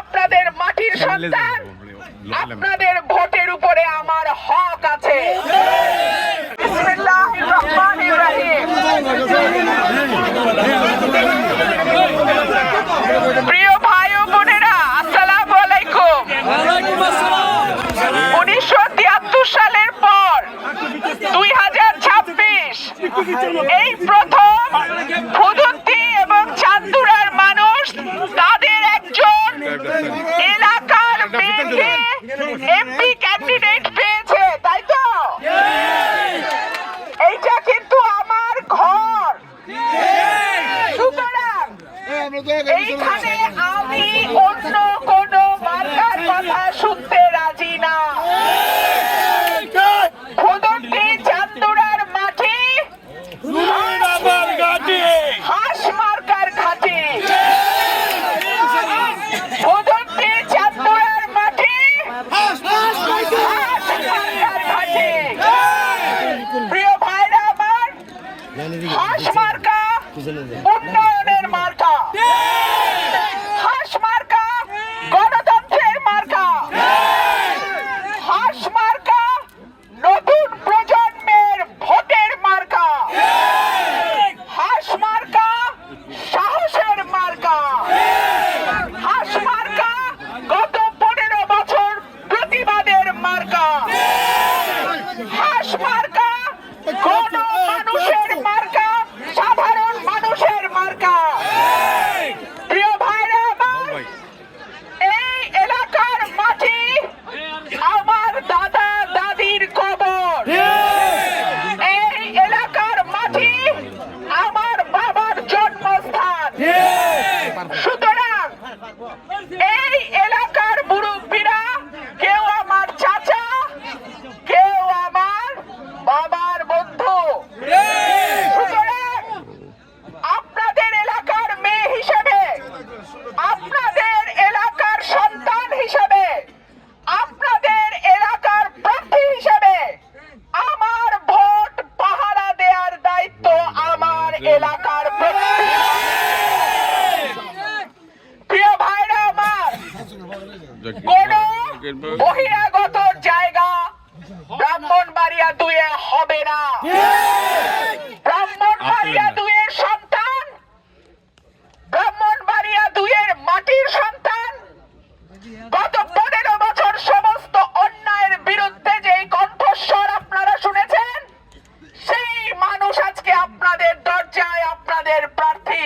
আপনাদের মাটির সন্তান, আপনাদের ভোটের উপরে আমার হক আছে। বিসমিল্লাহির রহমানির রহিম। প্রিয় ভাই ও বোনেরা, আসসালামু আলাইকুম। 1973 সালের পর 2026 এই প্রথম ফুদুন্তি এবং চান্দুরার মানুষ তাদের একজন এলাকার মেয়েকে এমপি ক্যান্ডিডেট পেয়েছে, তাই তো? এইটা কিন্তু আমার ঘর। সুতরাং এইখানে আমি অন্য কোন মার্কার কথা শুনতে রাজি না। ফুদুন্তি চান্দুরার মাটি হাঁস মার্কার ঘাটি। ফুদুন্তি চান্দুরার মাটি হাঁস মার্কার ঘাটি। প্রিয় ভাইরা আমার, হাঁস মার্কা উন্নয়নের মার্কা, হাঁস মার্কা গণতন্ত্রের মার্কা, হাঁস মার্কা নতুন প্রজন্মের ভোটের মার্কা, হাঁস মার্কা সাহসের মার্কা, হাঁস মার্কা গত 15 বছর প্রতিবাদের মার্কা, হাঁস মার্কা কোন মানুষের মার্কা, সাধারণ মানুষের মার্কা। প্রিয় ভাইরা আমার, এই এলাকার মাটি আমার দাদা দাদির কবর। এই এলাকার মাটি আমার বাবার জন্মস্থান। সুতরাং এই এলাকার মুরব্বীরা কেউ আমার চাচা, কেউ আমার বাবার বন্ধু। সুতরাং আপনাদের এলাকার মেয়ে হিসেবে, আপনাদের এলাকার সন্তান হিসেবে, আপনাদের এলাকার প্রার্থী হিসেবে আমার ভোট পাহারা দেওয়ার দায়িত্ব আমার এলাকার প্রত্যেক। প্রিয় ভাইরা আমার, কোন বহিরাগত জায়গা ব্রাহ্মণবাড়িয়া 2-এ হবে না। ব্রাহ্মণবাড়িয়া 2-এর সন্তান, ব্রাহ্মণবাড়িয়া 2-এর মাটির সন্তান, গত 15 বছর সমস্ত অন্যায়ের বিরুদ্ধে যে কণ্ঠস্বর আপনারা শুনেছেন, সেই মানুষ আজকে আপনাদের দরজায় আপনাদের প্রার্থী।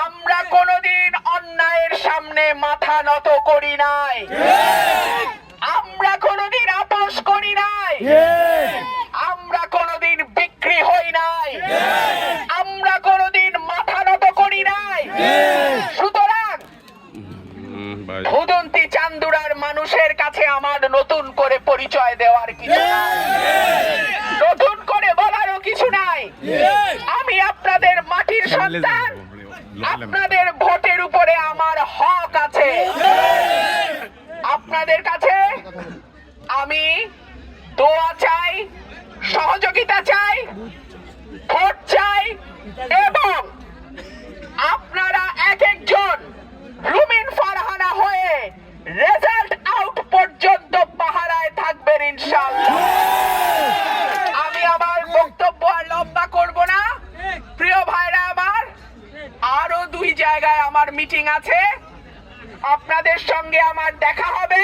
আমরা কোনোদিন অন্যায়ের সামনে মাথা নত করি নাই, আমরা কোনোদিন আপোষ করি নাই, আমরা কোনোদিন বিক্রি হই নাই, আমরা কোনোদিন মাথা নত করি নাই। সুতরাং ফুদুন্তি চান্দুরার মানুষের কাছে আমার নতুন করে পরিচয় দেওয়ার কিছু নাই, নতুন করে বলারও কিছু নাই। আমি আপনাদের মাটির সন্তান, আপনাদের ভোটের উপরে আমার হক আছে। আপনাদের কাছে আমি দোয়া চাই, সহযোগিতা চাই, ভোট চাই, এবং আপনারা এক একজন রুমিন ফারহানা হয়ে রেজাল্ট আউট পর্যন্ত পাহারায় থাকবেন ইনশাআল্লাহ। আমি আমার বক্তব্য আর লম্বা করব না। প্রিয় ভাইরা আমার, আরো 2 জায়গায় আমার মিটিং আছে। আপনাদের সঙ্গে আমার দেখা হবে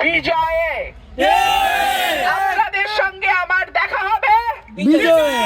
বিজয়ে। আপনাদের সঙ্গে আমার দেখা হবে বিজয়ে।